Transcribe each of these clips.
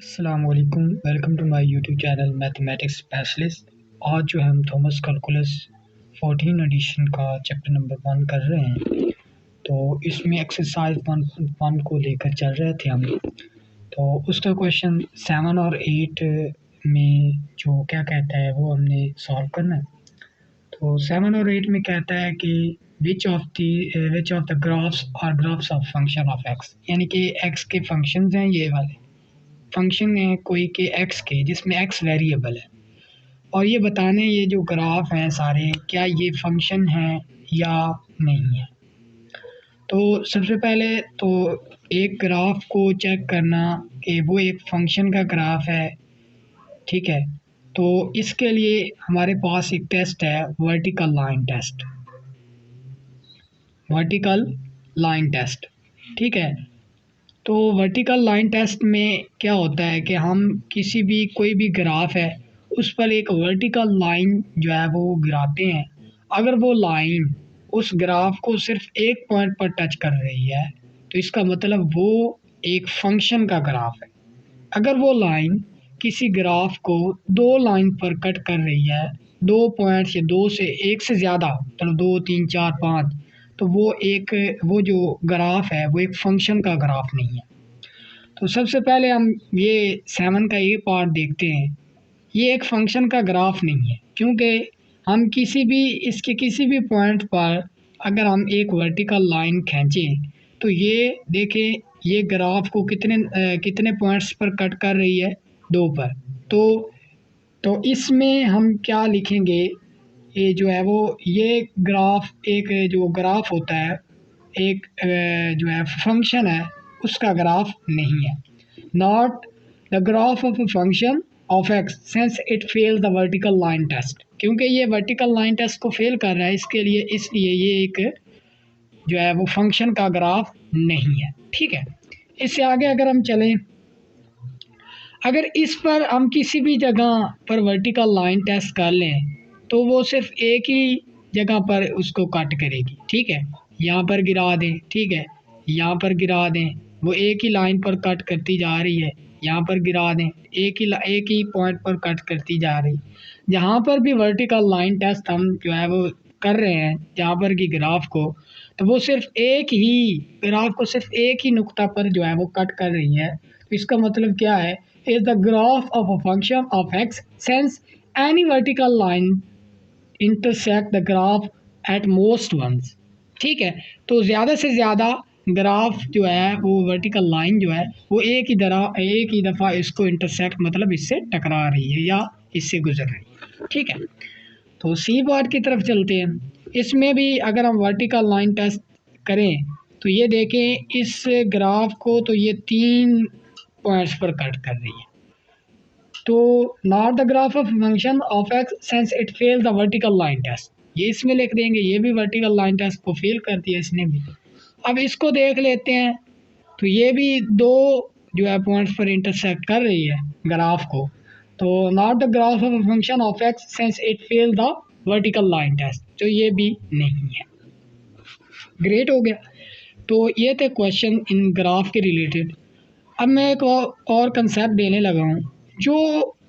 अस्सलामुअलैकुम, welcome to my YouTube channel mathematics specialist. आज जो है हम थॉमस कैलकुलस 14 एडिशन का चैप्टर नंबर 1 कर रहे हैं। तो इसमें एक्सरसाइज 1.1 को लेकर चल रहे थे हम। तो उसका क्वेश्चन 7 और 8 में जो क्या कहता है वो हमने सॉल्व करना है। तो 7 और 8 में कहता है कि which of the graphs are graphs of function of x, यानी कि एक्स के फंक्शंस हैं, ये वाले फंक्शन है कोई के एक्स के जिसमें एक्स वेरिएबल है, और ये बताने ये जो ग्राफ हैं सारे क्या ये फंक्शन है या नहीं है। तो सबसे पहले तो एक ग्राफ को चेक करना कि वो एक फंक्शन का ग्राफ है, ठीक है। तो इसके लिए हमारे पास एक टेस्ट है, vertical line test. Vertical line test, ठीक है। तो वर्टिकल लाइन टेस्ट में क्या होता है कि हम किसी भी कोई भी ग्राफ है उस पर एक वर्टिकल लाइन जो है वो गिराते हैं। अगर वो लाइन उस ग्राफ को सिर्फ एक पॉइंट पर टच कर रही है तो इसका मतलब वो एक फंक्शन का ग्राफ है। अगर वो लाइन किसी ग्राफ को दो लाइन पर कट कर रही है, दो पॉइंट से, दो से एक से ज़्यादा, मतलब 2 3 4 5, तो वो जो ग्राफ है वो एक फंक्शन का ग्राफ नहीं है। तो सबसे पहले हम ये 7 का ये पार्ट देखते हैं। ये एक फंक्शन का ग्राफ नहीं है, क्योंकि हम इसके किसी भी पॉइंट पर अगर हम एक वर्टिकल लाइन खींचें तो ये देखें, ये ग्राफ को कितने पॉइंट्स पर कट कर रही है, 2 पर। तो इसमें हम क्या लिखेंगे, ये जो है वो ये ग्राफ एक जो ग्राफ होता है एक जो है फंक्शन है उसका ग्राफ नहीं है। Not the graph of a function of x since it fail the vertical line test, क्योंकि ये वर्टिकल लाइन टेस्ट को फेल कर रहा है, इसलिए ये एक जो है वो फंक्शन का ग्राफ नहीं है, ठीक है। इससे आगे अगर हम चलें, अगर इस पर हम किसी भी जगह पर वर्टिकल लाइन टेस्ट कर लें तो वो सिर्फ एक ही जगह पर उसको कट करेगी, ठीक है। यहाँ पर गिरा दें, ठीक है, यहाँ पर गिरा दें, वो एक ही लाइन पर कट करती जा रही है। यहाँ पर गिरा दें, एक ही पॉइंट पर कट करती जा रही। जहाँ पर भी वर्टिकल लाइन टेस्ट हम जो है वो कर रहे हैं, जहाँ पर की ग्राफ को, तो वो सिर्फ एक ही ग्राफ को सिर्फ एक ही नुक्ता पर जो है वो कट कर रही है। तो इसका मतलब क्या है, is the graph of a function of x since any vertical line intersect the graph at most once, ठीक है। तो ज़्यादा से ज़्यादा ग्राफ जो है वो वर्टिकल लाइन जो है वो एक ही दफ़ा इसको इंटरसेक्ट, मतलब इससे टकरा रही है या इससे गुजर रही है, ठीक है। तो सी पार्ट की तरफ चलते हैं। इसमें भी अगर हम वर्टिकल लाइन टेस्ट करें तो ये देखें, इस ग्राफ को तो ये 3 पॉइंट्स पर कट कर रही है। तो not the graph of function of x since it fail the vertical line test, ये इसमें लिख देंगे, ये भी वर्टिकल लाइन टेस्ट को फेल कर दिया इसने भी। अब इसको देख लेते हैं, तो ये भी 2 जो है पॉइंट्स पर इंटरसेक्ट कर रही है ग्राफ को। तो not the graph of function of x since it fail the vertical line test, तो ये भी नहीं है। ग्रेट हो गया। तो ये थे क्वेश्चन इन ग्राफ के रिलेटेड। अब मैं एक और कंसेप्ट देने लगा हूँ। जो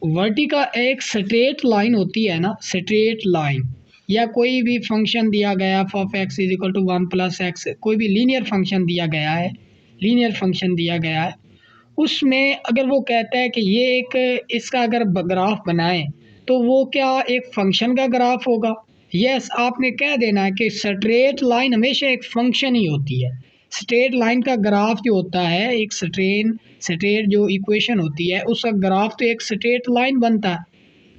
वर्टिकल एक स्ट्रेट लाइन होती है ना, स्ट्रेट लाइन, या कोई भी फंक्शन दिया गया of x is equal to 1 + x, कोई भी लीनियर फंक्शन दिया गया है, लीनियर फंक्शन दिया गया है, उसमें अगर वो कहता है कि ये एक इसका अगर ग्राफ बनाए तो वो क्या एक फंक्शन का ग्राफ होगा। यस, आपने कह देना है कि स्ट्रेट लाइन हमेशा एक फंक्शन ही होती है। स्ट्रेट लाइन का ग्राफ जो होता है, एक स्ट्रेट जो इक्वेशन होती है उसका ग्राफ तो एक स्ट्रेट लाइन बनता है।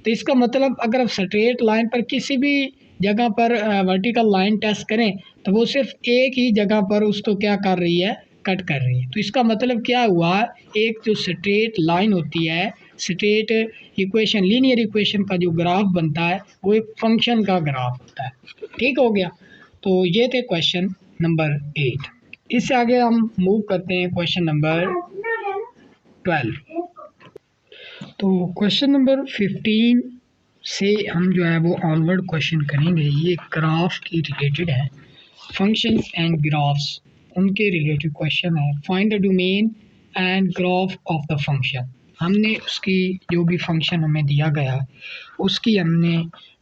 तो इसका मतलब अगर आप स्ट्रेट लाइन पर किसी भी जगह पर वर्टिकल लाइन टेस्ट करें तो वो सिर्फ एक ही जगह पर उसको क्या कर रही है, कट कर रही है। तो इसका मतलब क्या हुआ, एक जो स्ट्रेट लाइन होती है, स्ट्रेट इक्वेशन, लीनियर इक्वेशन का जो ग्राफ बनता है वो एक फंक्शन का ग्राफ होता है, ठीक हो गया। तो ये थे क्वेश्चन नंबर 8। इससे आगे हम मूव करते हैं क्वेश्चन नंबर 12। तो क्वेश्चन नंबर 15 से हम जो है वो ऑनवर्ड क्वेश्चन करेंगे। ये ग्राफ की रिलेटेड है, फंक्शंस एंड ग्राफ्स उनके रिलेटेड क्वेश्चन है। Find the domain and graph of the function. हमने उसकी जो भी फंक्शन हमें दिया गया उसकी हमने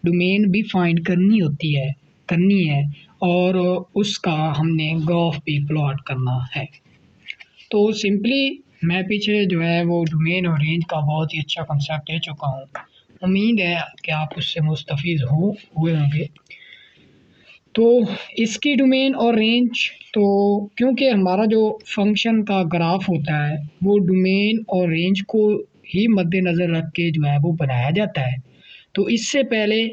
डोमेन भी फाइंड करनी है और उसका हमने ग्राफ भी प्लॉट करना है। तो सिंपली मैं पीछे जो है वो डोमेन और रेंज का बहुत ही अच्छा कंसेप्ट दे चुका हूँ। उम्मीद है कि आप उससे मुस्तफ़ीज़ हुए होंगे। तो इसकी डोमेन और रेंज, तो क्योंकि हमारा जो फंक्शन का ग्राफ होता है वो डोमेन और रेंज को ही मद्देनज़र रख के जो है वो बनाया जाता है। तो इससे पहले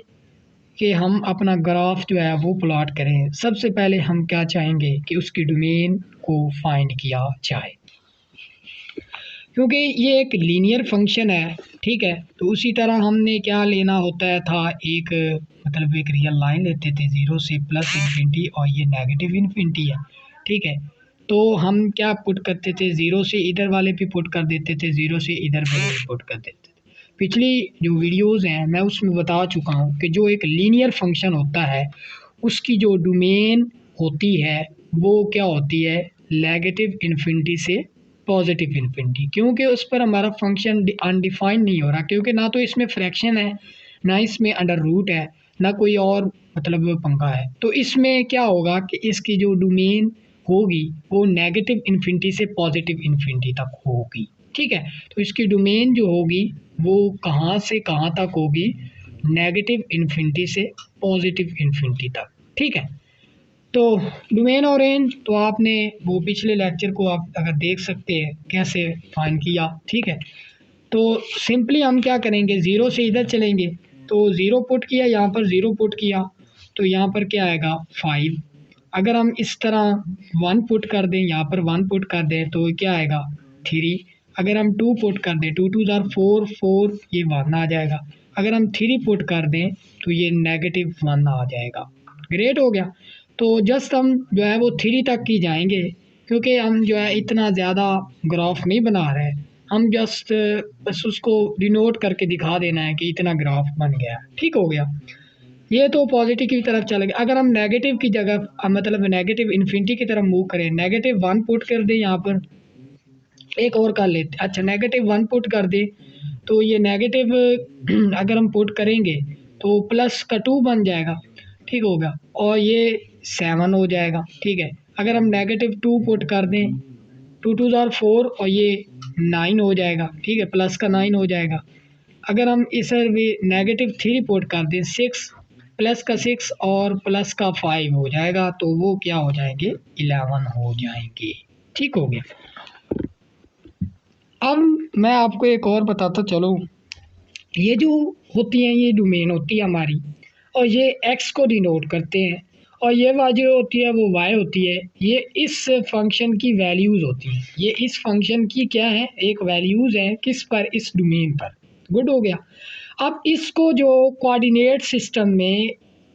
कि हम अपना ग्राफ जो है वो प्लॉट करें, सबसे पहले हम क्या चाहेंगे कि उसकी डोमेन को फाइंड किया जाए, क्योंकि ये एक लीनियर फंक्शन है। ठीक है, तो उसी तरह हमने क्या लेना होता था, एक मतलब एक रियल लाइन लेते थे 0 से प्लस इन्फिनिटी और ये नेगेटिव इन्फिनिटी है। ठीक है, तो हम क्या पुट करते थे, 0 से इधर वाले पे पुट कर देते थे, 0 से इधर वाले पे पुट कर देते थे। पिछली जो वीडियोज़ हैं मैं उसमें बता चुका हूँ कि जो एक लीनियर फंक्शन होता है उसकी जो डोमेन होती है वो क्या होती है, नेगेटिव इन्फिनिटी से पॉजिटिव इन्फिनिटी, क्योंकि उस पर हमारा फंक्शन अनडिफाइंड नहीं हो रहा, क्योंकि ना तो इसमें फ्रैक्शन है, ना इसमें अंडर रूट है, ना कोई और मतलब पंखा है। तो इसमें क्या होगा कि इसकी जो डोमेन होगी वो नेगेटिव इन्फिनिटी से पॉजिटिव इन्फिनिटी तक होगी। ठीक है, तो इसकी डोमेन जो होगी वो कहाँ से कहाँ तक होगी, नेगेटिव इन्फिनिटी से पॉजिटिव इन्फिनिटी तक। ठीक है, तो डोमेन और रेंज तो आपने वो पिछले लेक्चर को आप अगर देख सकते हैं कैसे फाइंड किया। ठीक है, तो सिंपली हम क्या करेंगे, ज़ीरो से इधर चलेंगे, तो ज़ीरो पुट किया, यहाँ पर ज़ीरो पुट किया, तो यहाँ पर क्या आएगा 5। अगर हम इस तरह 1 पुट कर दें, यहाँ पर 1 पुट कर दें तो क्या आएगा 3। अगर हम 2 पुट कर दें, 2 2 ज़ार 4 4, ये 1 आ जाएगा। अगर हम 3 पुट कर दें तो ये -1 आ जाएगा। ग्रेट हो गया। तो जस्ट हम जो है वो 3 तक ही जाएंगे, क्योंकि हम जो है इतना ज़्यादा ग्राफ नहीं बना रहे, हम जस्ट बस उसको डिनोट करके दिखा देना है कि इतना ग्राफ बन गया। ठीक हो गया, ये तो पॉजिटिव की तरफ चले गए। अगर हम नेगेटिव की जगह मतलब नेगेटिव इन्फिनिटी की तरफ मूव करें, -1 पुट कर दें, यहाँ पर एक और कर लेते, अच्छा -1 पुट कर दें, तो ये नेगेटिव अगर हम पुट करेंगे तो प्लस का 2 बन जाएगा। ठीक होगा, और ये 7 हो जाएगा। ठीक है, अगर हम -2 पुट कर दें, 2 2 ज़ार 4 और ये 9 हो जाएगा। ठीक है, प्लस का 9 हो जाएगा। अगर हम इसे भी -3 पुट कर दें, 6 प्लस का 6 और प्लस का 5 हो जाएगा, तो वो क्या हो जाएंगे 11 हो जाएंगे। ठीक हो गया। अब मैं आपको एक और बताता चलूँ, ये जो होती हैं ये डोमेन होती है हमारी, और ये एक्स को डिनोट करते हैं, और ये वाई जो होती है वो वाई होती है। ये इस फंक्शन की वैल्यूज़ होती हैं, ये इस फंक्शन की क्या है, एक वैल्यूज़ हैं किस पर, इस डोमेन पर। गुड हो गया। अब इसको जो कोऑर्डिनेट सिस्टम में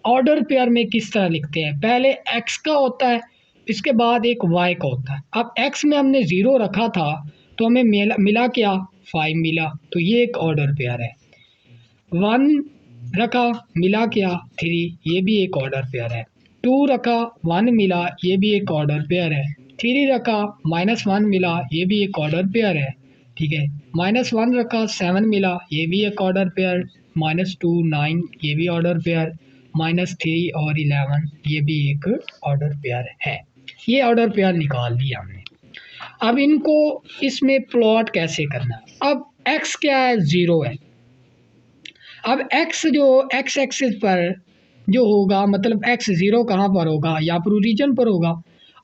ऑर्डर पेयर में किस तरह लिखते हैं, पहले एक्स का होता है, इसके बाद एक वाई का होता है। अब एक्स में हमने 0 रखा था तो हमें मिला क्या 5 मिला, तो ये एक ऑर्डर पेयर है। 1 रखा, मिला क्या 3, ये भी एक ऑर्डर पेयर है। 2 रखा, 1 मिला, ये भी एक ऑर्डर पेयर है। 3 रखा, -1 मिला, ये भी एक ऑर्डर पेयर है। ठीक है, -1 रखा, 7 मिला, ये भी एक ऑर्डर पेयर। -2 9, ये भी ऑर्डर पेयर। -3 और 11, ये भी एक ऑर्डर पेयर है। ये ऑर्डर पेयर निकाल दिया हमने। अब इनको इसमें प्लॉट कैसे करना है, अब x क्या है 0 है। अब x जो x एक्सिस पर जो होगा, मतलब x 0 कहाँ पर होगा, यहाँ पर ओरिजिन पर होगा,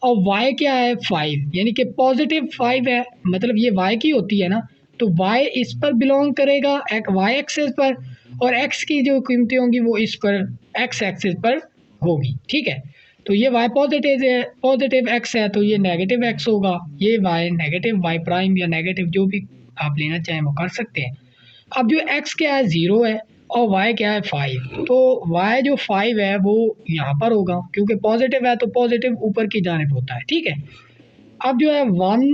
और y क्या है 5, यानी कि पॉजिटिव 5 है, मतलब ये y की होती है ना, तो y इस पर बिलोंग करेगा y एक्सिस पर, और x की जो कीमतें होंगी वो इस पर x एक्सिस पर होगी। ठीक है, तो ये y पॉजिटिव है, पॉजिटिव x है, तो ये नेगेटिव x होगा, ये y नेगेटिव y प्राइम या नेगेटिव जो भी आप लेना चाहें वो कर सकते हैं। अब जो x क्या है 0 है और y क्या है 5, तो y जो 5 है वो यहाँ पर होगा, क्योंकि पॉजिटिव है तो पॉजिटिव ऊपर की जानिब होता है। ठीक है, अब जो है 1,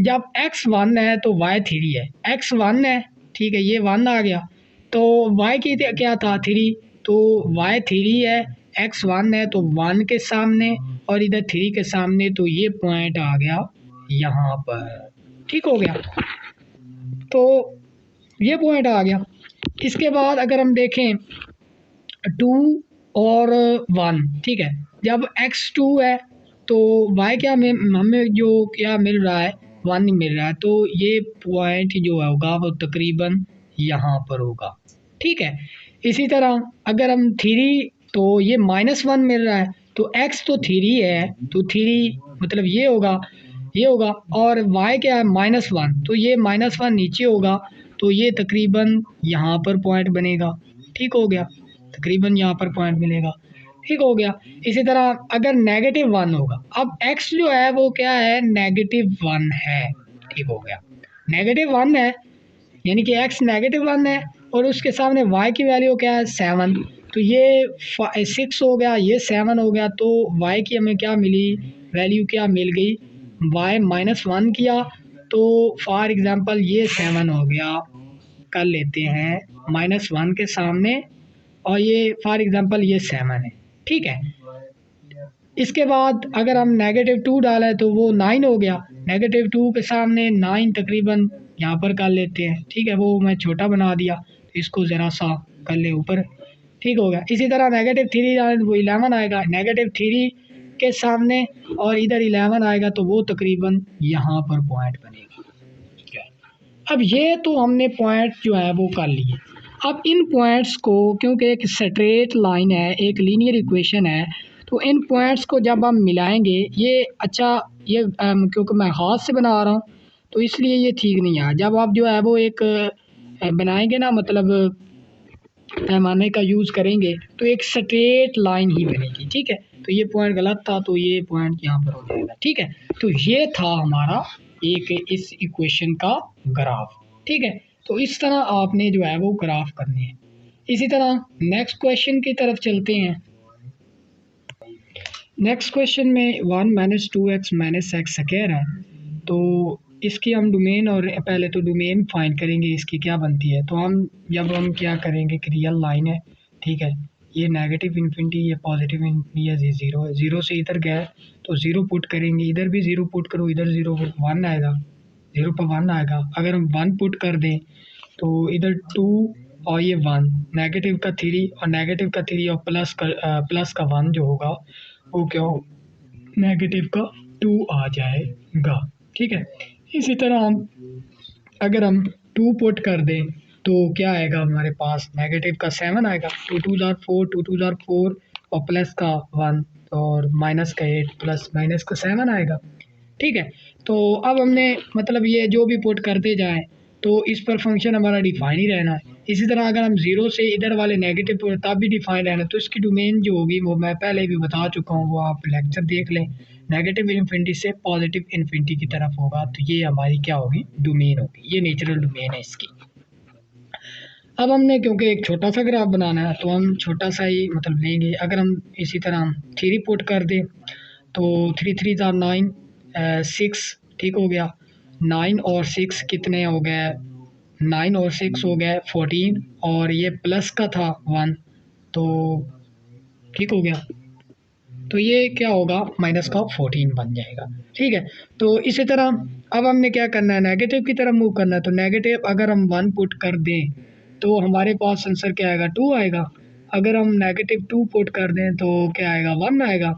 जब x 1 है तो y 3 है, x 1 है, ठीक है, ये 1 आ गया, तो y की क्या था 3, तो y 3 है, x 1 है तो 1 के सामने और इधर 3 के सामने, तो ये पॉइंट आ गया यहाँ पर। ठीक हो गया। तो ये पॉइंट आ गया। इसके बाद अगर हम देखें 2 और 1, ठीक है, जब x2 है तो y क्या में हमें जो क्या मिल रहा है, 1 ही मिल रहा है, तो ये पॉइंट जो होगा वो तकरीबन यहाँ पर होगा, ठीक है। इसी तरह अगर हम 3, तो ये -1 मिल रहा है, तो x तो 3 है, तो 3 मतलब ये होगा, ये होगा, और y क्या है -1, तो ये -1 नीचे होगा, तो ये तकरीबन यहाँ पर पॉइंट बनेगा, ठीक हो गया, तकरीबन यहाँ पर पॉइंट मिलेगा, ठीक हो गया। इसी तरह अगर -1 होगा, अब x जो है वो क्या है, -1 है, ठीक हो गया, -1 है, यानी कि x -1 है, और उसके सामने y की वैल्यू क्या है 7, तो ये 6 हो गया, ये 7 हो गया, तो y की हमें क्या मिली, वैल्यू क्या मिल गई, y -1 किया, तो फॉर एग्ज़ाम्पल ये 7 हो गया, कर लेते हैं -1 के सामने, और ये फॉर एग्ज़ाम्पल ये 7 है, ठीक है। इसके बाद अगर हम -2 डालें तो वो 9 हो गया, -2 के सामने 9 तकरीबन यहाँ पर कर लेते हैं, ठीक है, वो मैं छोटा बना दिया, इसको ज़रा सा कर ले ऊपर, ठीक हो गया। इसी तरह -3 डालें तो वो 11 आएगा, -3 के सामने और इधर 11 आएगा, तो वो तकरीबन यहाँ पर पॉइंट बनेगा। अब ये तो हमने पॉइंट जो है वो कर लिए। अब इन पॉइंट्स को, क्योंकि एक स्ट्रेट लाइन है, एक लीनियर इक्वेशन है, तो इन पॉइंट्स को जब हम मिलाएंगे, ये अच्छा ये क्योंकि मैं हाथ से बना रहा हूँ तो इसलिए ये ठीक नहीं है। जब आप जो है वो एक बनाएंगे ना, मतलब पैमाने का यूज़ करेंगे, तो एक स्ट्रेट लाइन ही बनेगी, ठीक है। तो ये पॉइंट गलत था, तो ये पॉइंट यहाँ पर हो जाएगा, ठीक है। तो ये था हमारा एक इस इक्वेशन का ग्राफ, ठीक है। तो इस तरह आपने जो है वो ग्राफ करने हैं। इसी तरह नेक्स्ट क्वेश्चन की तरफ चलते हैं। नेक्स्ट क्वेश्चन में 1 - 2x - x स्क्वायर है, तो इसकी हम डोमेन, और पहले तो डोमेन फाइंड करेंगे इसकी क्या बनती है। तो हम क्या करेंगे कि रियल लाइन है, ठीक है, ये नेगेटिव इन्फिनिटी, ये पॉजिटिव इन्फिनिटी है, ये ज़ीरो है, ज़ीरो से इधर गया तो ज़ीरो पुट करेंगे, इधर भी ज़ीरो पुट करो, इधर ज़ीरो 1 आएगा, ज़ीरो पर 1 आएगा। अगर हम 1 पुट कर दें तो इधर 2 और ये 1, नेगेटिव का 3 और नेगेटिव का 3 और प्लस का 1 जो होगा वो क्या हो, नेगेटिव का 2 आ जाएगा, ठीक है। इसी तरह अगर हम 2 पुट कर दें तो क्या आएगा हमारे पास, नेगेटिव का 7 आएगा, 2 2 ज़ार 4, 2 2 ज़ार 4 और प्लस का 1 और माइनस का 8 प्लस माइनस का 7 आएगा, ठीक है। तो अब हमने मतलब ये जो भी पुट करते जाएं तो इस पर फंक्शन हमारा डिफाइन ही रहना है। इसी तरह अगर हम ज़ीरो से इधर वाले नेगेटिव पर तब भी डिफाइन रहना, तो इसकी डोमेन जो होगी वो मैं पहले भी बता चुका हूँ, वो आप लेक्चर देख लें। नेगेटिव इन्फिनिटी से पॉजिटिव इन्फिनिटी की तरफ होगा, तो ये हमारी क्या होगी, डोमेन होगी, ये नेचुरल डोमेन है इसकी। अब हमने क्योंकि एक छोटा सा ग्राफ बनाना है तो हम छोटा सा ही मतलब लेंगे। अगर हम इसी तरह हम 3 पुट कर दें तो 3 3 ज़ार 9, 6, ठीक हो गया, 9 और 6 कितने हो गए, 9 और 6 हो गए 14, और ये प्लस का था 1, तो ठीक हो गया, तो ये क्या होगा, माइनस का 14 बन जाएगा, ठीक है। तो इसी तरह अब हमने क्या करना है, नेगेटिव की तरफ मूव करना है। तो नेगेटिव अगर हम 1 पुट कर दें तो हमारे पास आंसर क्या आएगा, 2 आएगा। अगर हम नेगेटिव 2 पुट कर दें तो क्या आएगा, 1 आएगा।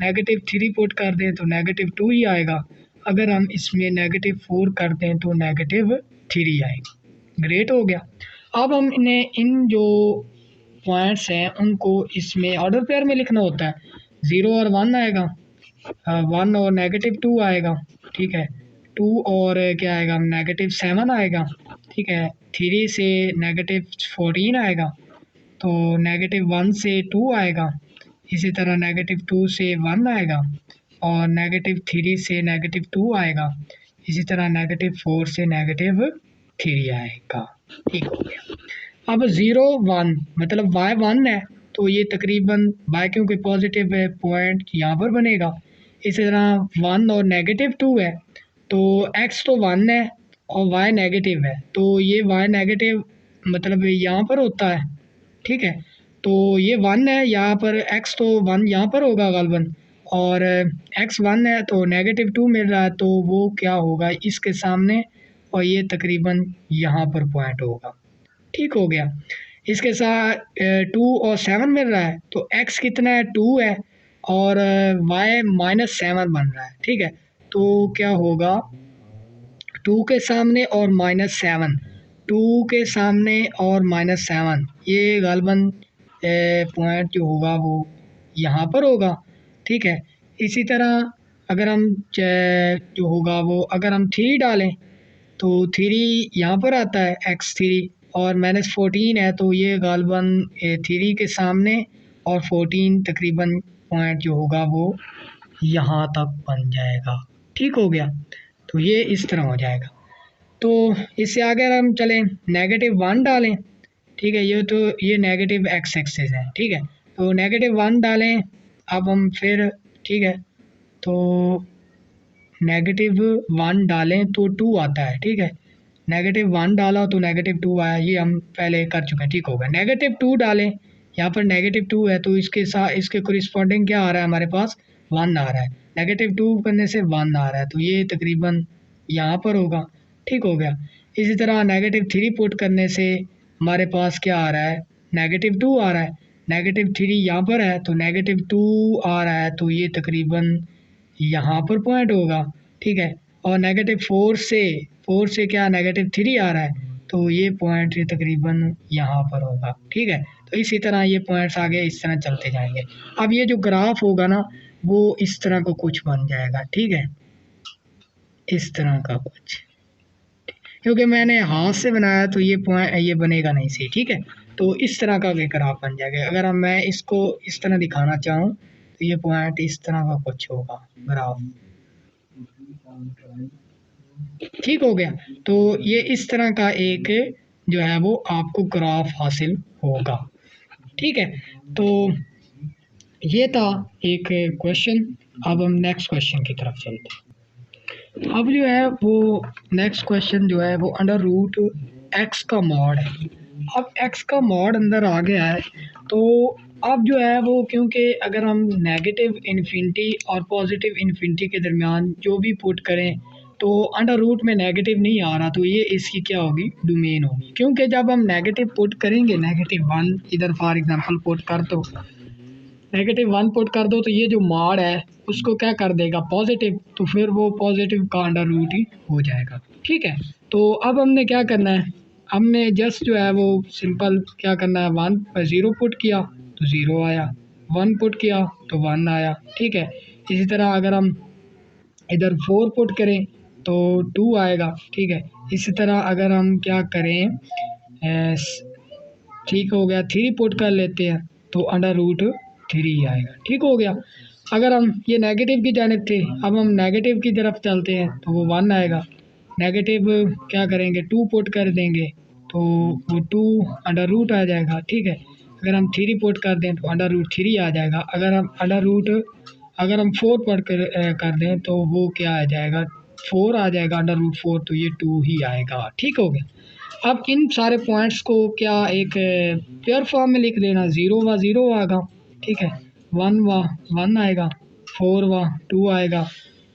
नेगेटिव 3 पुट कर दें तो नेगेटिव 2 ही आएगा। अगर हम इसमें नेगेटिव 4 कर दें तो नेगेटिव 3 आएगा। ग्रेट हो गया। अब हम इन्हें इन जो पॉइंट्स हैं उनको इसमें ऑर्डर पेयर में लिखना होता है। 0 और 1 आएगा, 1 और -2 आएगा, ठीक है, 2 और क्या आएगा, -7 आएगा, ठीक है, 3 से -14 आएगा, तो -1 से 2 आएगा, इसी तरह -2 से 1 आएगा, और -3 से -2 आएगा, इसी तरह -4 से -3 आएगा, ठीक हो गया। अब 0 1 मतलब y 1 है, तो ये तकरीबन y क्योंकि पॉजिटिव है पॉइंट यहाँ पर बनेगा। इसी तरह 1 और -2 है, तो x तो 1 है और y नेगेटिव है, तो ये y नेगेटिव मतलब यहाँ पर होता है, ठीक है। तो ये 1 है यहाँ पर, x तो 1 यहाँ पर होगा गालबन, और x 1 है तो -2 मिल रहा है, तो वो क्या होगा इसके सामने, और ये तकरीबन यहाँ पर पॉइंट होगा। ठीक हो गया। इसके साथ 2 और 7 मिल रहा है, तो x कितना है 2 है और y -7 बन रहा है। ठीक है, तो क्या होगा 2 के सामने और -7, 2 के सामने और -7, ये गालबन पॉइंट जो होगा वो यहाँ पर होगा। ठीक है, इसी तरह अगर हम जो होगा वो अगर हम 3 डालें तो 3 यहाँ पर आता है x3 और -14 है, तो ये गालबन 3 के सामने और 14 तकरीबन पॉइंट जो होगा वो यहाँ तक बन जाएगा। ठीक हो गया, तो ये इस तरह हो जाएगा। तो इससे आगे अगर हम चलें -1 डालें, ठीक है, ये तो ये नेगेटिव x एक्सिस है। ठीक है, तो -1 डालें अब हम फिर, ठीक है, तो -1 डालें तो 2 आता है। ठीक है, -1 डाला तो -2 आया, ये हम पहले कर चुके हैं। ठीक होगा, -2 डालें, यहाँ पर -2 है तो इसके साथ इसके कोरिस्पॉन्डिंग क्या आ रहा है हमारे पास 1 आ रहा है। -2 करने से 1 आ रहा है, तो ये तकरीबन यहाँ पर होगा। ठीक हो गया। इसी तरह -3 पुट करने से हमारे पास क्या आ रहा है -2 आ रहा है। -3 यहाँ पर है तो -2 आ रहा है, तो ये तकरीबन यहाँ पर पॉइंट होगा। ठीक है, और -4 से क्या -3 आ रहा है, तो ये पॉइंट तकरीबन यहाँ पर होगा। ठीक है, तो इसी तरह ये पॉइंट्स आगे इस तरह चलते जाएंगे। अब ये जो ग्राफ होगा ना वो इस तरह का कुछ बन जाएगा। ठीक है, इस तरह का कुछ, क्योंकि मैंने हाथ से बनाया तो ये पॉइंट ये बनेगा नहीं सही। ठीक है, तो इस तरह का एक ग्राफ बन जाएगा। अगर मैं इसको इस तरह दिखाना चाहूँ तो ये पॉइंट इस तरह का कुछ होगा ग्राफ। ठीक हो गया, तो ये इस तरह का एक जो है वो आपको ग्राफ हासिल होगा। ठीक है, तो ये था एक क्वेश्चन। अब हम नेक्स्ट क्वेश्चन की तरफ चलते हैं। अब जो है वो नेक्स्ट क्वेश्चन जो है वो अंडर रूट एक्स का मॉड है। अब एक्स का मॉड अंदर आ गया है, तो अब जो है वो क्योंकि अगर हम नेगेटिव इन्फिनिटी और पॉजिटिव इन्फिनिटी के दरमियान जो भी पुट करें तो अंडर रूट में नेगेटिव नहीं आ रहा, तो ये इसकी क्या होगी डोमेन होगी। क्योंकि जब हम नेगेटिव पुट करेंगे -1 इधर फॉर एग्जांपल पुट कर दो, -1 पुट कर दो तो ये जो मॉड है उसको क्या कर देगा पॉजिटिव, तो फिर वो पॉजिटिव का अंडर रूट ही हो जाएगा। ठीक है, तो अब हमने क्या करना है, हमने जस्ट जो है वो सिंपल क्या करना है 1 पर 0 पुट किया तो 0 आया, 1 पुट किया तो 1 आया। ठीक है, इसी तरह अगर हम इधर 4 पुट करें तो 2 आएगा। ठीक है, इसी तरह अगर हम क्या करें ठीक हो गया 3 पुट कर लेते हैं तो अंडर रूट 3 आएगा। ठीक हो गया। अगर हम ये नेगेटिव की जानिब थे, अब हम नेगेटिव की तरफ चलते हैं तो वो 1 आएगा। नेगेटिव क्या करेंगे 2 पुट कर देंगे तो वो 2 अंडर रूट आ जाएगा। ठीक है, अगर हम 3 पुट कर दें तो अंडर रूट 3 आ जाएगा। अगर हम 4 पुट कर दें तो वो क्या आ जाएगा 4 आ जाएगा अंडर रूट 4, तो ये 2 ही आएगा। ठीक हो गया। अब इन सारे पॉइंट्स को क्या एक पेयर फॉर्म में लिख लेना, 0 व 0 आएगा। ठीक है, 1 व 1 आएगा, 4 व 2 आएगा,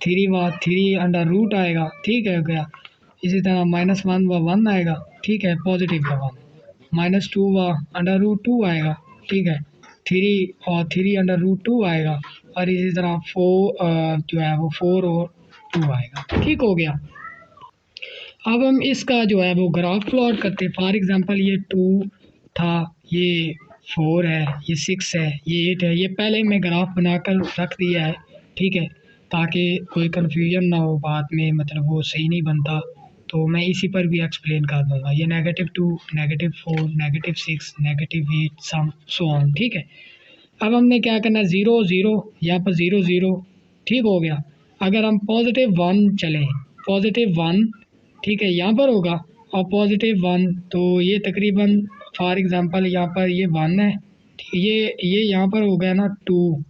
3 व 3 अंडर रूट आएगा। ठीक है गया। इसी तरह -1 व 1 आएगा। ठीक है, पॉजिटिव का 1, -2 व अंडर रूट 2 आएगा। ठीक है, 3 और 3 अंडर रूट 2 आएगा, और इसी तरह 4 जो है वो 4 और 2 आएगा। ठीक हो गया। अब हम इसका जो है वो ग्राफ प्लॉट करते हैं। फॉर एग्जांपल ये 2 था, ये 4 है, ये 6 है, ये 8 है। ये पहले मैं ग्राफ बनाकर रख दिया है। ठीक है, ताकि कोई कन्फ्यूजन ना हो बाद में, मतलब वो सही नहीं बनता, तो मैं इसी पर भी एक्सप्लेन कर दूंगा। ये -2, -4, -6, -8 सम सो ऑन। ठीक है, अब हमने क्या करना है 0 0 यहाँ पर 0 0। ठीक हो गया। अगर हम +1 चलें, +1 ठीक है यहाँ पर होगा, और +1 तो ये तकरीबन फॉर एग्जांपल यहाँ पर ये 1 है, ये यहाँ पर हो गया ना 2,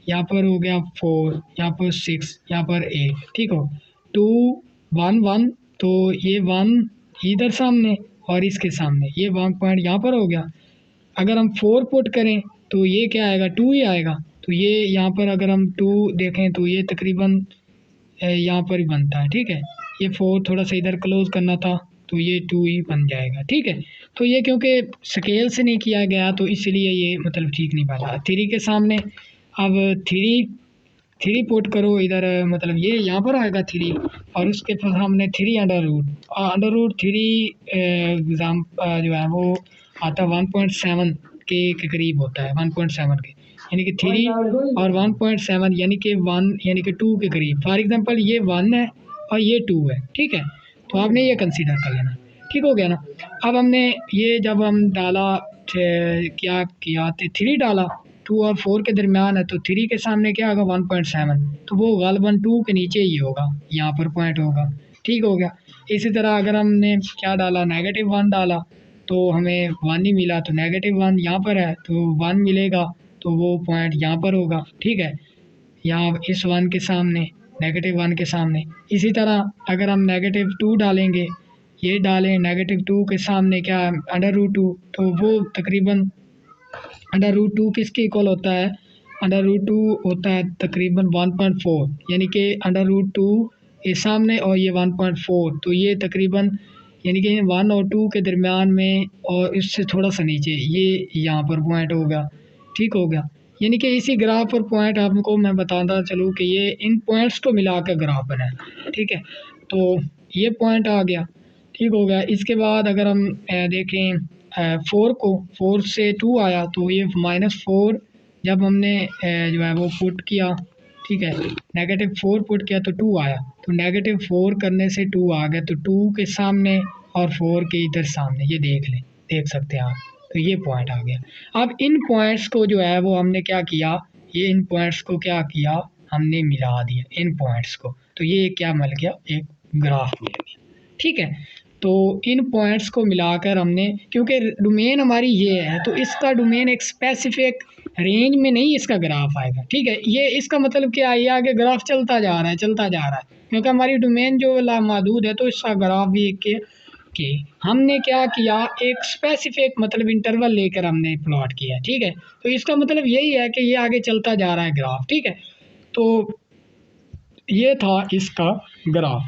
यहाँ पर हो गया 4, यहाँ पर 6, यहाँ पर 8। ठीक हो, 2 1 1, तो ये 1 इधर सामने और इसके सामने ये 1 पॉइंट यहाँ पर हो गया। अगर हम 4 पुट करें तो ये क्या आएगा 2 ही आएगा, तो ये यहाँ पर अगर हम 2 देखें तो ये तकरीबन यहाँ पर ही बनता है। ठीक है, ये 4 थोड़ा सा इधर क्लोज करना था तो ये 2 ही बन जाएगा। ठीक है, तो ये क्योंकि स्केल से नहीं किया गया तो इसलिए ये मतलब ठीक नहीं बना। 3 के सामने अब 3 पुट करो इधर, मतलब ये यहाँ पर आएगा 3 और उसके सामने 3 अंडर रूट 3 एग्ज़ाम जो है वो आता 1.7 के करीब होता है, 1.7 के, यानी कि 3 और 1.7 यानी कि 1 यानी कि 2 के करीब। फॉर एग्जांपल ये 1 है और ये 2 है। ठीक है, तो आपने ये कंसीडर कर लेना। ठीक हो गया ना। अब हमने ये जब हम डाला क्या किया, 3 डाला, 2 और 4 के दरमियान है तो 3 के सामने क्या होगा 1.7, तो वो गालबन 2 के नीचे ही होगा, यहाँ पर पॉइंट होगा। ठीक हो गया। इसी तरह अगर हमने क्या डाला, -1 डाला तो हमें 1 ही मिला, तो -1 यहाँ पर है तो 1 मिलेगा, तो वो पॉइंट यहाँ पर होगा। ठीक है, यहाँ इस 1 के सामने, -1 के सामने। इसी तरह अगर हम -2 डालेंगे, ये डालें -2 के सामने क्या √2, तो वो तकरीबन √2 किसके इक्वल होता है, √2 होता है तकरीबन 1.4, यानी कि √2 ये सामने और ये 1.4, तो ये तकरीबन यानी कि 1 और 2 के दरमियान में और इससे थोड़ा सा नीचे ये यहाँ पर पॉइंट होगा। ठीक हो गया, यानी कि इसी ग्राफ पर पॉइंट आपको मैं बताता चलूँ कि ये इन पॉइंट्स को मिला कर ग्राफ बना है। ठीक है, तो ये पॉइंट आ गया। ठीक हो गया। इसके बाद अगर हम देखें 4 से 2 आया तो ये -4 जब हमने जो है वो पुट किया, ठीक है, -4 पुट किया तो 2 आया, तो -4 करने से 2 आ गया, तो 2 के सामने और 4 के इधर सामने, ये देख सकते हैं आप, तो ये पॉइंट आ गया। अब इन पॉइंट्स को जो है वो हमने क्या किया, ये इन पॉइंट्स को क्या किया, हमने मिला दिया इन पॉइंट्स को, तो ये क्या मिल गया, एक ग्राफ मिल गया। ठीक है, तो इन पॉइंट्स को मिलाकर हमने, क्योंकि डोमेन हमारी ये है तो इसका डोमेन एक स्पेसिफिक रेंज में नहीं इसका ग्राफ आएगा। ठीक है, ये इसका मतलब क्या है, ये आगे ग्राफ चलता जा रहा है, क्योंकि हमारी डोमेन जो लामहदूद है तो इसका ग्राफ भी एक के हमने क्या किया, एक स्पेसिफिक मतलब इंटरवल लेकर हमने प्लॉट किया। ठीक है, तो इसका मतलब यही है कि ये आगे चलता जा रहा है ग्राफ। ठीक है, तो ये था इसका ग्राफ।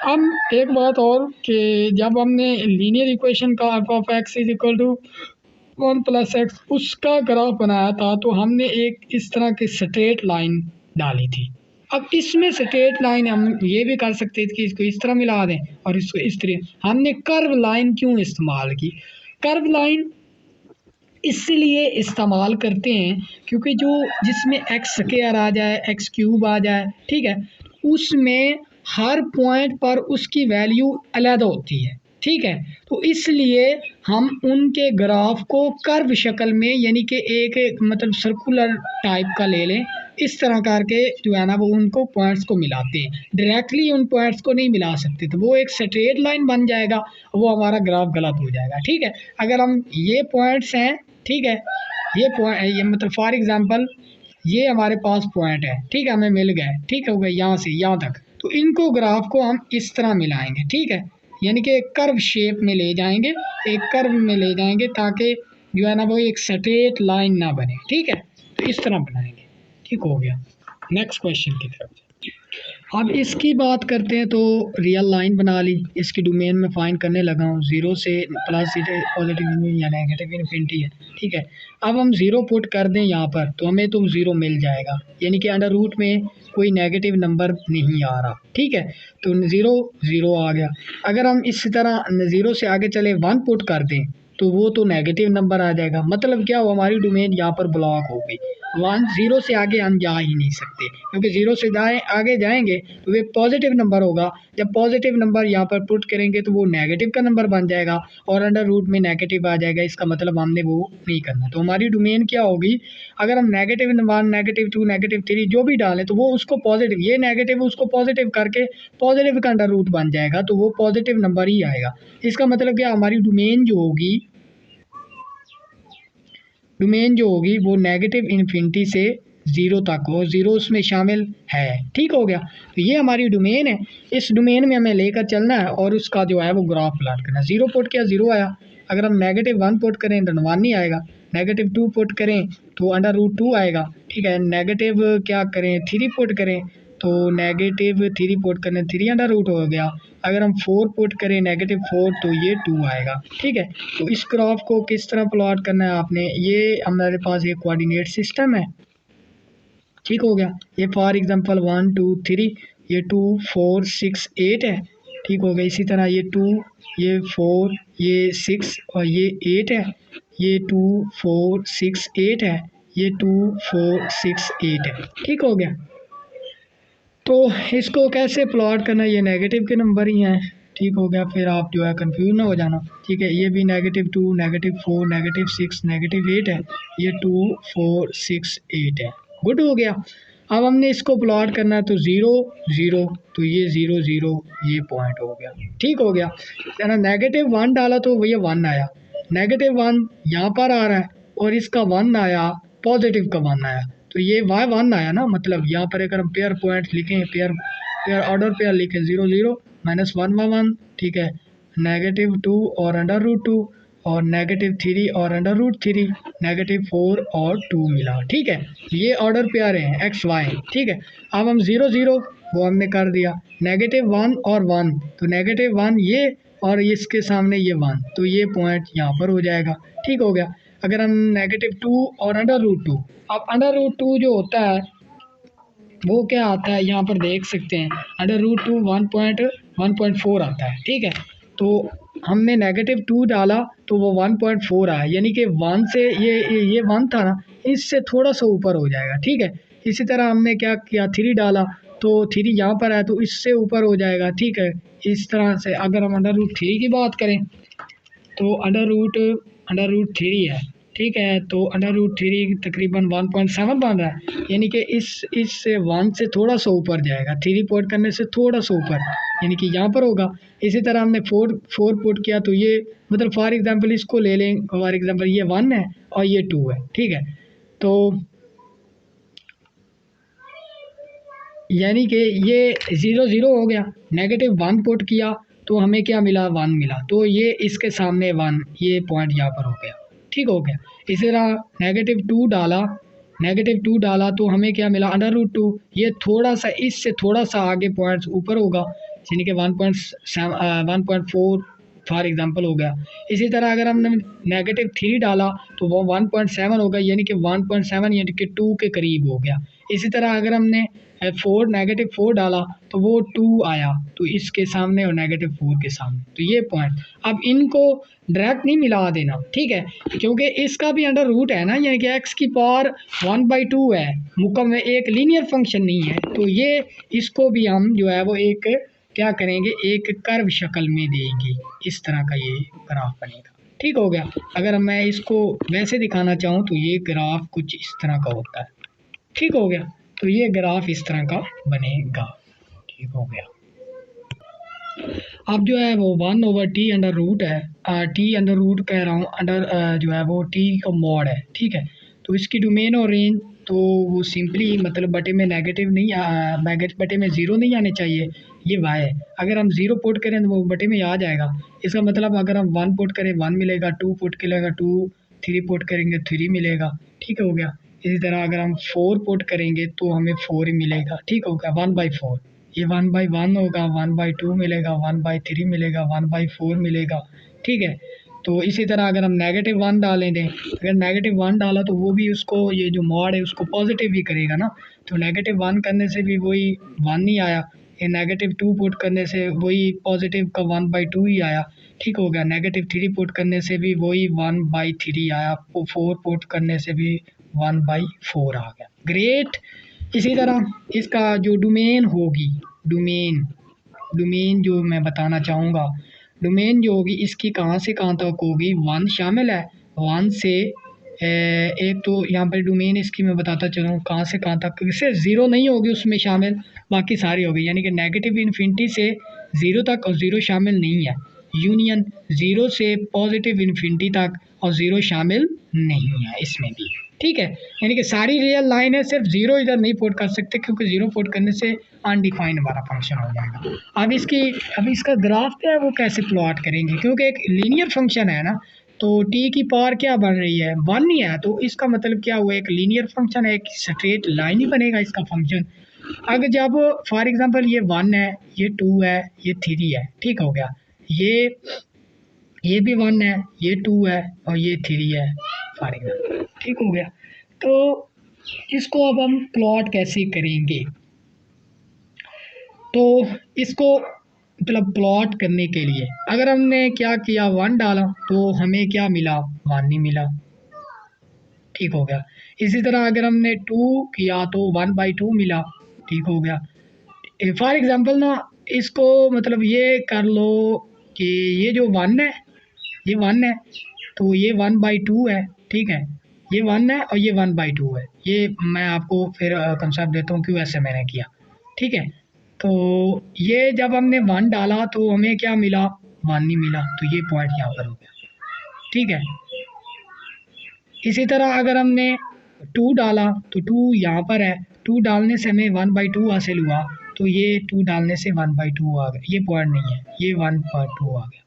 अब एक बात और कि जब हमने लीनियर इक्वेशन का f(x) = 1 + x उसका ग्राफ बनाया था तो हमने एक इस तरह की स्ट्रेट लाइन डाली थी। अब इसमें स्ट्रेट लाइन हम ये भी कर सकते थे कि इसको इस तरह मिला दें और इसको इस तरह। हमने कर्व लाइन क्यों इस्तेमाल की, कर्व लाइन इसलिए इस्तेमाल करते हैं क्योंकि जो जिसमें x² आ जाए, x³ आ जाए, ठीक है, उसमें हर पॉइंट पर उसकी वैल्यू अलग होती है। ठीक है, तो इसलिए हम उनके ग्राफ को कर्व शक्ल में, यानी कि एक मतलब सर्कुलर टाइप का ले लें, इस तरह करके जो है ना वो उनको पॉइंट्स को मिलाते हैं। डायरेक्टली उन पॉइंट्स को नहीं मिला सकते, तो वो एक स्ट्रेट लाइन बन जाएगा, वो हमारा ग्राफ गलत हो जाएगा। ठीक है, अगर हम ये पॉइंट्स हैं, ठीक है, ये पॉइंट ये मतलब फॉर एग्जांपल ये हमारे पास पॉइंट है, ठीक है, हमें मिल गए, ठीक हो गए यहाँ से यहाँ तक, तो इनको ग्राफ को हम इस तरह मिलाएंगे। ठीक है, यानी कि एक कर्व शेप में ले जाएंगे, एक कर्व में ले जाएंगे ताकि जो है ना वो एक स्ट्रेट लाइन ना बने। ठीक है, तो इस तरह बनाएंगे। ठीक हो गया, नेक्स्ट क्वेश्चन की तरफ। अब इसकी बात करते हैं, तो रियल लाइन बना ली, इसकी डोमेन में फाइंड करने लगा हूँ, 0 से प्लस पॉजिटिव या नेगेटिव इन्फिनिटी है। ठीक है, अब हम 0 पुट कर दें यहाँ पर तो हमें तो 0 मिल जाएगा, यानी कि अंडर रूट में कोई नेगेटिव नंबर नहीं आ रहा। ठीक है, तो 0 आ गया। अगर हम इसी तरह 0 से आगे चले 1 पुट कर दें तो वो तो नेगेटिव नंबर आ जाएगा, मतलब क्या हो, हमारी डोमेन यहाँ पर ब्लॉक होगी। 0 से आगे हम जा ही नहीं सकते, क्योंकि 0 से आगे जाएंगे तो वे पॉजिटिव नंबर होगा। जब पॉजिटिव नंबर यहाँ पर पुट करेंगे तो वो नेगेटिव का नंबर बन जाएगा और अंडर रूट में नेगेटिव आ जाएगा, इसका मतलब हमने वो नहीं करना। तो हमारी डोमेन क्या होगी, अगर हम -1, -2, -3 जो भी डालें तो वो उसको पॉजिटिव, ये नेगेटिव उसको पॉजिटिव करके पॉजिटिव का अंडर रूट बन जाएगा, तो वो पॉजिटिव नंबर ही आएगा। इसका मतलब क्या, हमारी डोमेन जो होगी वो नेगेटिव इन्फिनिटी से 0 तक हो, 0 उसमें शामिल है। ठीक हो गया, तो ये हमारी डोमेन है, इस डोमेन में हमें लेकर चलना है और उसका जो है वो ग्राफ प्लॉट करना है। 0 पुट किया 0 आया, अगर हम -1 पुट करें तो 1 नहीं आएगा, -2 पुट करें तो अंडर रूट 2 आएगा। ठीक है, नेगेटिव क्या करें 3 पुट करें तो -3 पुट करने 3 अंडर रूट हो गया। अगर हम 4 पुट करें -4 तो ये 2 आएगा। ठीक है, तो इस ग्राफ को किस तरह प्लॉट करना है आपने, ये हमारे पास एक कोऑर्डिनेट सिस्टम है। ठीक हो गया, ये फॉर एग्जांपल 1 2 3, ये 2 4 6 8 है। ठीक हो गया, इसी तरह ये 2, ये 4, ये 6 और ये 8 है। ये 2 4 6 8 है, ये 2 4 6 8 है। ठीक हो गया, तो इसको कैसे प्लॉट करना, ये नेगेटिव के नंबर ही हैं। ठीक हो गया, फिर आप जो है कंफ्यूज ना हो जाना। ठीक है, ये भी -2 -4 -6 -8 है, ये 2 4 6 8 है। गुड हो गया। अब हमने इसको प्लॉट करना है, तो 0 0, तो ये 0 0 ये पॉइंट हो गया। ठीक हो गया, ना -1 डाला तो भैया 1 आया, -1 यहाँ पर आ रहा है और इसका 1 आया, पॉजिटिव का 1 आया, तो ये y1 आया ना। मतलब यहाँ पर अगर हम पेयर पॉइंट लिखें, पेयर ऑर्डर पेयर लिखें 0 0 -1 1, ठीक है, -2 और √2 और -3 और √3, -4 और 2 मिला। ठीक है, ये ऑर्डर पेयर हैं एक्स वाई। ठीक है, अब हम 0 0 वो हमने कर दिया, -1 और 1, तो -1 ये और इसके सामने ये 1, तो ये पॉइंट यहाँ पर हो जाएगा। ठीक हो गया, अगर हम -2 और √2, अब √2 जो होता है वो क्या आता है, यहाँ पर देख सकते हैं √2 1.4 आता है। ठीक है, तो हमने -2 डाला तो वो 1.4 आया, यानी कि 1 से ये 1 था ना, इससे थोड़ा सा ऊपर हो जाएगा। ठीक है, इसी तरह हमने क्या किया, 3 डाला तो 3 यहाँ पर है तो इससे ऊपर हो जाएगा। ठीक है, इस तरह से अगर हम √3 की बात करें तो √3 है। ठीक है, तो √3 तकरीबन 1.7 बन रहा है, यानी कि इससे 1 से थोड़ा सा ऊपर जाएगा, 3 पुट करने से थोड़ा सा ऊपर, यानी कि यहाँ पर होगा। इसी तरह हमने 4 पुट किया तो ये मतलब फॉर एग्जांपल इसको ले लें, फॉर एग्जांपल ये 1 है और ये 2 है। ठीक है, तो यानी कि ये 0 0 हो गया, -1 पुट किया तो हमें क्या मिला, 1 मिला, तो ये इसके सामने 1, ये पॉइंट यहाँ पर हो गया। ठीक हो गया, इसी तरह -2 डाला तो हमें क्या मिला, √2, ये थोड़ा सा इससे थोड़ा सा आगे पॉइंट्स ऊपर होगा, यानी कि 1.4 फॉर एग्जांपल हो गया। इसी तरह अगर हमने -3 डाला तो वो 1.7 होगा, यानी कि 1.7 यानी कि 2 के करीब हो गया। इसी तरह अगर हमने -4 डाला तो वो 2 आया, तो इसके सामने और -4 के सामने, तो ये पॉइंट। अब इनको डायरेक्ट नहीं मिला देना, ठीक है, क्योंकि इसका भी अंडर रूट है ना, यानी कि x की पावर 1/2 है, मुकम्मल एक लीनियर फंक्शन नहीं है, तो ये इसको भी हम जो है वो एक क्या करेंगे, एक कर्व शक्ल में देंगे, इस तरह का ये ग्राफ बनेगा। ठीक हो गया, अगर मैं इसको वैसे दिखाना चाहूँ तो ये ग्राफ कुछ इस तरह का होता है। ठीक हो गया, तो ये ग्राफ इस तरह का बनेगा। ठीक हो गया, अब जो है वो 1/t अंडर रूट है, t अंडर रूट कह रहा हूँ, अंडर जो है वो t का मॉड है। ठीक है, तो इसकी डोमेन और रेंज तो वो सिंपली मतलब बटे में नेगेटिव नहीं, बटे में 0 नहीं आने चाहिए, ये y है। अगर हम 0 पुट करें तो वो बटे में आ जाएगा, इसका मतलब अगर हम 1 पुट करें 1 मिलेगा, 2 पुट करेगा 2, 3 पुट करेंगे 3 मिलेगा। ठीक हो गया, इसी तरह अगर हम 4 पुट करेंगे तो हमें 4 ही मिलेगा। ठीक हो गया, 1/4, ये 1/1 होगा, 1/2 मिलेगा, 1/3 मिलेगा, 1/4 मिलेगा। ठीक है, तो इसी तरह अगर हम -1 डालें दें, अगर -1 डाला तो वो भी उसको ये जो मॉड है उसको पॉजिटिव भी करेगा ना, तो -1 करने से भी वही 1 ही आया, ये -2 पुट करने से वही पॉजिटिव का 1/2 ही आया। ठीक हो गया, -3 पुट करने से भी वही 1/3 आया, 4 पुट करने से भी 1/4 आ गया। ग्रेट। इसी तरह इसका जो डोमेन होगी, डोमेन जो मैं बताना चाहूँगा, डोमेन जो होगी इसकी कहाँ से कहाँ तक होगी, 1 शामिल है, 1 से एक तो यहाँ पर डोमेन इसकी मैं बताता चलूँ कहाँ से कहाँ तक, सिर्फ 0 नहीं होगी उसमें शामिल, बाकी सारी होगी, यानी कि -∞ से 0 तक और 0 शामिल नहीं है, यूनियन 0 से +∞ तक और 0 शामिल नहीं है इसमें भी। ठीक है, यानी कि सारी रियल लाइन है, सिर्फ 0 इधर नहीं पुट कर सकते क्योंकि 0 पुट करने से अनडिफाइंड हमारा फंक्शन हो जाएगा। अब इसका ग्राफ क्या है वो कैसे प्लॉट करेंगे, क्योंकि एक लीनियर फंक्शन है ना, तो t की पावर क्या बन रही है, 1 ही है, तो इसका मतलब क्या हुआ, एक लीनियर फंक्शन है, एक स्ट्रेट लाइन ही बनेगा इसका फंक्शन। अगर जब फॉर एग्जांपल ये 1 है, ये 2 है, ये 3 है, ठीक हो गया, ये भी 1 है, ये 2 है और ये 3 है फॉर एग्जांपल, ठीक हो गया। तो इसको अब हम प्लॉट कैसे करेंगे? तो इसको मतलब प्लॉट करने के लिए अगर हमने क्या किया 1 डाला तो हमें क्या मिला, 1 ही मिला, ठीक हो गया। इसी तरह अगर हमने 2 किया तो 1/2 मिला, ठीक हो गया। फॉर एग्जांपल ना इसको मतलब ये कर लो कि ये जो 1 है, ये 1 है तो ये 1/2 है, ठीक है, ये 1 है और ये 1/2 है। ये मैं आपको फिर कंसेप्ट देता हूँ क्यों ऐसे मैंने किया, ठीक है। तो ये जब हमने 1 डाला तो हमें क्या मिला, 1 ही मिला, तो ये पॉइंट यहाँ पर हो गया, ठीक है। इसी तरह अगर हमने 2 डाला तो 2 यहाँ पर है, 2 डालने से हमें 1/2 हासिल हुआ, तो ये 2 डालने से 1/2 आ गया, ये पॉइंट नहीं है, ये 1/2 आ गया।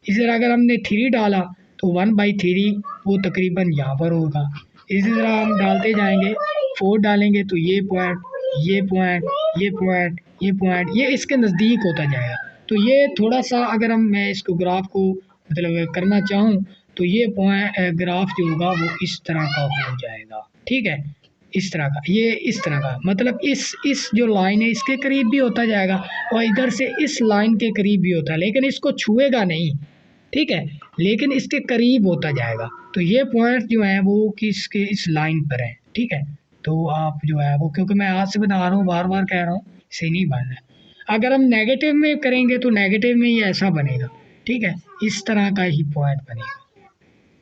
इसी तरह अगर हमने 3 डाला तो 1/3 वो तकरीबन यहाँ पर होगा। इसी तरह हम डालते जाएंगे, 4 डालेंगे तो ये पॉइंट, ये पॉइंट, ये पॉइंट, ये पॉइंट, ये इसके नज़दीक होता जाएगा। तो ये थोड़ा सा अगर मैं इसको ग्राफ को मतलब करना चाहूँ तो ये पॉइंट ग्राफ जो होगा वो इस तरह का हो जाएगा, ठीक है, इस तरह का, ये इस तरह का मतलब इस जो लाइन है इसके करीब भी होता जाएगा और इधर से इस लाइन के करीब भी होता है, लेकिन इसको छुएगा नहीं, ठीक है, लेकिन इसके करीब होता जाएगा। तो ये पॉइंट जो है वो किसके इस लाइन पर है, ठीक है। तो आप जो है वो, क्योंकि मैं आज से बता रहा हूँ, बार बार कह रहा हूँ, इसे नहीं बनना है। अगर हम नेगेटिव में करेंगे तो नेगेटिव में ये ऐसा बनेगा, ठीक है, इस तरह का ही पॉइंट बनेगा,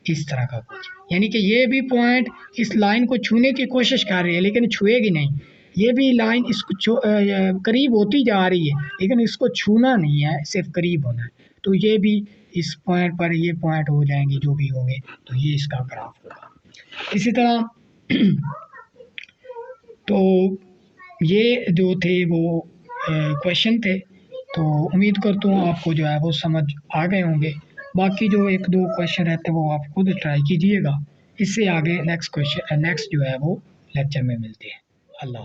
इस तरह का कुछ, यानी कि ये भी पॉइंट इस लाइन को छूने की कोशिश कर रही है लेकिन छुएगी नहीं, ये भी लाइन इसको करीब होती जा रही है लेकिन इसको छूना नहीं है, सिर्फ करीब होना है। तो ये भी इस पॉइंट पर ये पॉइंट हो जाएंगे जो भी होंगे, तो ये इसका ग्राफ होगा। इसी तरह तो ये जो थे वो क्वेश्चन थे, तो उम्मीद करता हूँ आपको जो है वो समझ आ गए होंगे। बाकी जो 1-2 क्वेश्चन रहते हैं वो आप खुद ट्राई कीजिएगा। इससे आगे नेक्स्ट जो है वो लेक्चर में मिलते हैं। अल्लाह।